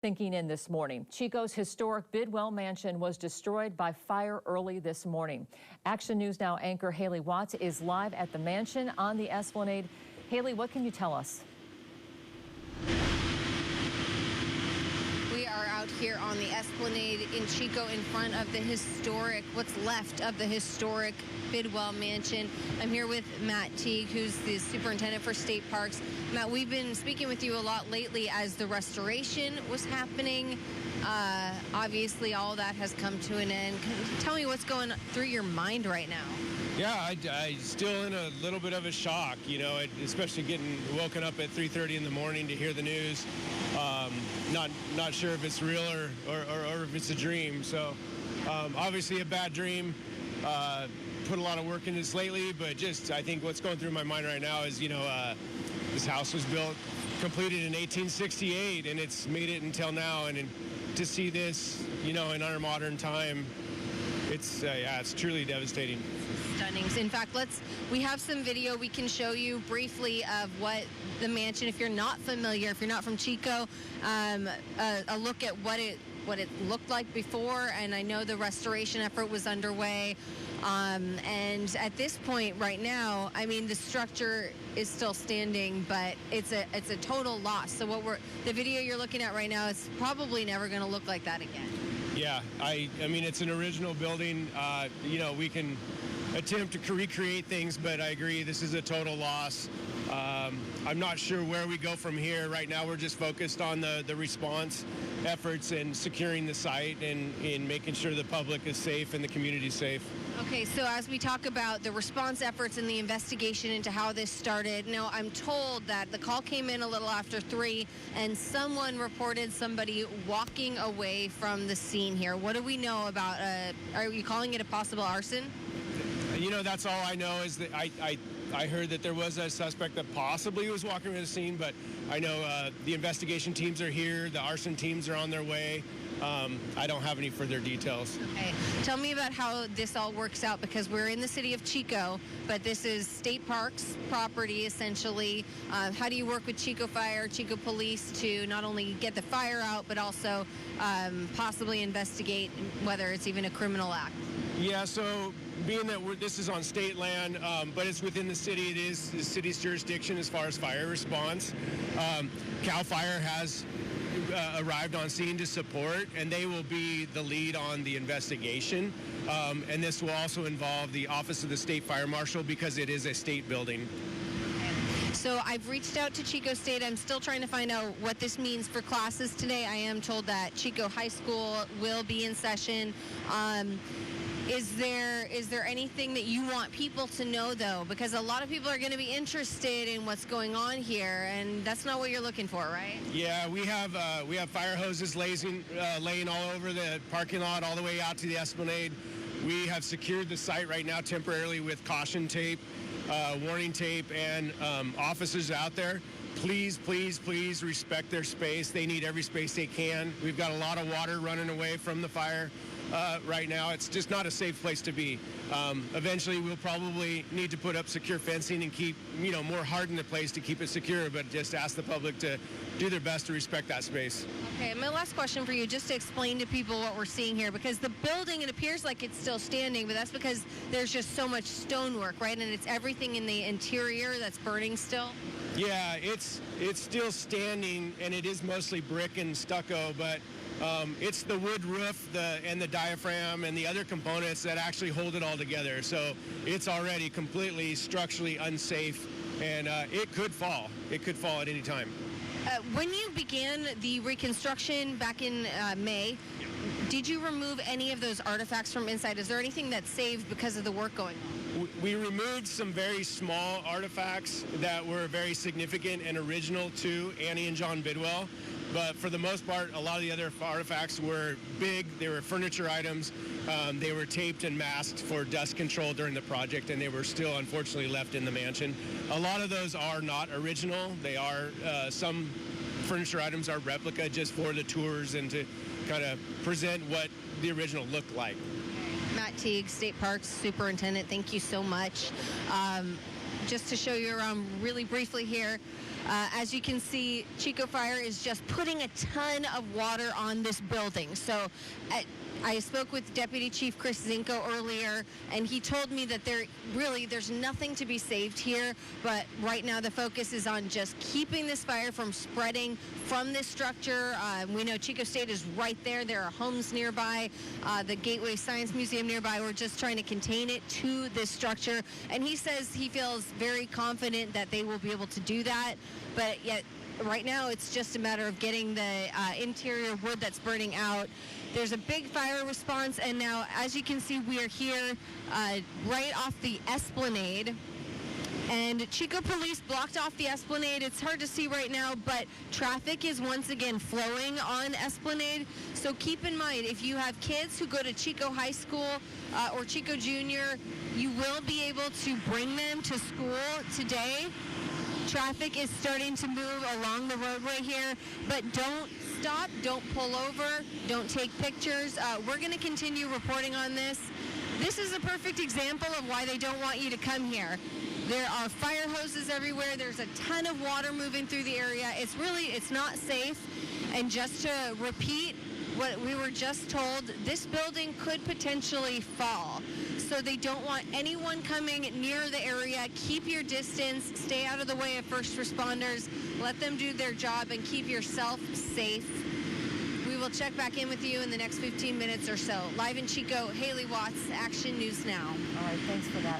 Sinking in this morning. Chico's historic Bidwell mansion was destroyed by fire early this morning. Action News Now anchor Haley Watts is live at the mansion on the Esplanade. Haley, what can you tell us? We are out here on the Esplanade in Chico in front of the historic, what's left of the historic Bidwell mansion. I'm here with Matt Teague, who's the superintendent for state parks. Matt, we've been speaking with you a lot lately as the restoration was happening. Obviously, all that has come to an end. Can you tell me what's going through your mind right now? Yeah, I still in a little bit of a shock, you know, especially getting woken up at 3:30 in the morning to hear the news. Not sure if it's real or if it's a dream. So obviously a bad dream. Put a lot of work in this lately, but just I think what's going through my mind right now is, you know, this house was completed in 1868, and it's made it until now. And to see this, you know, in our modern time, it's truly devastating. Stunning. In fact, we have some video we can show you briefly of what the mansion, if you're not familiar, if you're not from Chico, a look at what it looked like before. And I know the restoration effort was underway. And at this point right now, I mean, the structure is still standing, but it's a total loss. So the video you're looking at right now is probably never going to look like that again. Yeah, I mean, it's an original building. You know, we can attempt to recreate things, but I agree, this is a total loss. I'm not sure where we go from here. Right now, we're just focused on the response efforts and securing the site and making sure the public is safe and the community is safe. Okay, so as we talk about the response efforts and the investigation into how this started, now I'm told that the call came in a little after 3 and someone reported somebody walking away from the scene here. What do we know about, are you calling it a possible arson? You know, that's all I know is that I heard that there was a suspect that possibly was walking around the scene, but I know the investigation teams are here, the arson teams are on their way. I don't have any further details. Okay. Tell me about how this all works out, because we're in the city of Chico, but this is state parks property, essentially. How do you work with Chico Fire, Chico Police to not only get the fire out, but also possibly investigate whether it's even a criminal act? Yeah, so being that this is on state land, but it's within the city, it is the city's jurisdiction as far as fire response. CAL FIRE has arrived on scene to support, and they will be the lead on the investigation. And this will also involve the Office of the State Fire Marshal because it is a state building. So I've reached out to Chico State. I'm still trying to find out what this means for classes today. I am told that Chico High School will be in session. Is there anything that you want people to know, though? Because a lot of people are going to be interested in what's going on here, and that's not what you're looking for, right? Yeah, we have fire hoses laying all over the parking lot, all the way out to the Esplanade. We have secured the site right now temporarily with caution tape, warning tape, and officers out there. Please, please, please respect their space. They need every space they can. We've got a lot of water running away from the fire. Right now, it's just not a safe place to be. Eventually, we'll probably need to put up secure fencing and keep, you know, more harden the place to keep it secure, but just ask the public to do their best to respect that space. Okay, my last question for you, just to explain to people what we're seeing here, because the building, it appears like it's still standing, but that's because there's just so much stonework, right? And it's everything in the interior that's burning still? Yeah, it's still standing, and it is mostly brick and stucco, but it's the wood roof and the diaphragm and the other components that actually hold it all together. So it's already completely structurally unsafe, and it could fall. It could fall at any time. When you began the reconstruction back in May, did you remove any of those artifacts from inside? Is there anything that's saved because of the work going on? We removed some very small artifacts that were very significant and original to Annie and John Bidwell. But for the most part, a lot of the other artifacts were big. They were furniture items. They were taped and masked for dust control during the project, and they were still, unfortunately, left in the mansion. A lot of those are not original. They are, some furniture items are replica just for the tours and to kind of present what the original looked like. Matt Teague, State Parks Superintendent, thank you so much. Just to show you around really briefly here, As you can see, Chico Fire is just putting a ton of water on this building. So I spoke with Deputy Chief Chris Zinko earlier, and he told me that there's nothing to be saved here, but right now the focus is on just keeping this fire from spreading from this structure. We know Chico State is right there. There are homes nearby, the Gateway Science Museum nearby. We're just trying to contain it to this structure, and he says he feels very confident that they will be able to do that, but yet right now it's just a matter of getting the interior wood that's burning out. There's a big fire response, and now, as you can see, we are here right off the Esplanade. And Chico Police blocked off the Esplanade. It's hard to see right now, but traffic is once again flowing on Esplanade. So keep in mind, if you have kids who go to Chico High School or Chico Junior, you will be able to bring them to school today. Traffic is starting to move along the roadway here, but don't stop, don't pull over, don't take pictures. We're going to continue reporting on this. This is a perfect example of why they don't want you to come here. There are fire hoses everywhere. There's a ton of water moving through the area. It's not safe. And just to repeat what we were just told, this building could potentially fall. So they don't want anyone coming near the area. Keep your distance. Stay out of the way of first responders. Let them do their job and keep yourself safe. We will check back in with you in the next 15 minutes or so. Live in Chico, Haley Watts, Action News Now. All right, thanks for that.